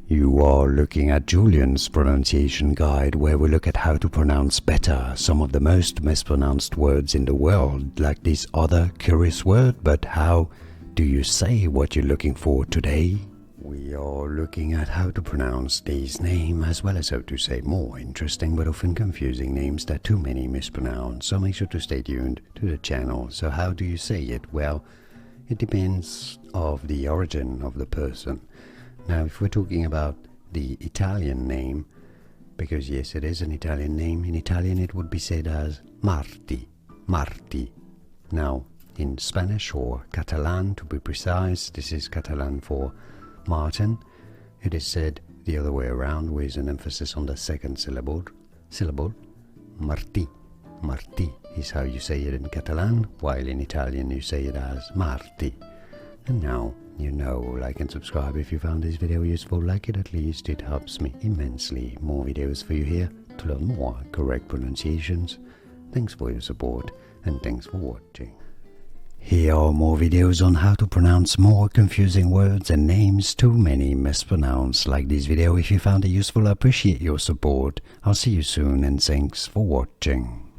You are looking at Julian's pronunciation guide, where we look at how to pronounce better some of the most mispronounced words in the world, like this other curious word. But how do you say what you're looking for today? We are looking at how to pronounce these names, as well as how to say more interesting but often confusing names that too many mispronounce. So make sure to stay tuned to the channel. So how do you say it? Well, it depends of the origin of the person. Now, if we're talking about the Italian name, because yes, it is an Italian name, in Italian it would be said as Marti, Marti. Now, in Spanish or Catalan to be precise, this is Catalan for Martin, it is said the other way around with an emphasis on the second syllable. Marti, Marti is how you say it in Catalan, while in Italian you say it as Marti. And now you know. Like and subscribe if you found this video useful. Like it at least, it helps me immensely. More videos for you here to learn more correct pronunciations. Thanks for your support and thanks for watching. Here are more videos on how to pronounce more confusing words and names too many mispronounced. Like this video if you found it useful. I appreciate your support. I'll see you soon and thanks for watching.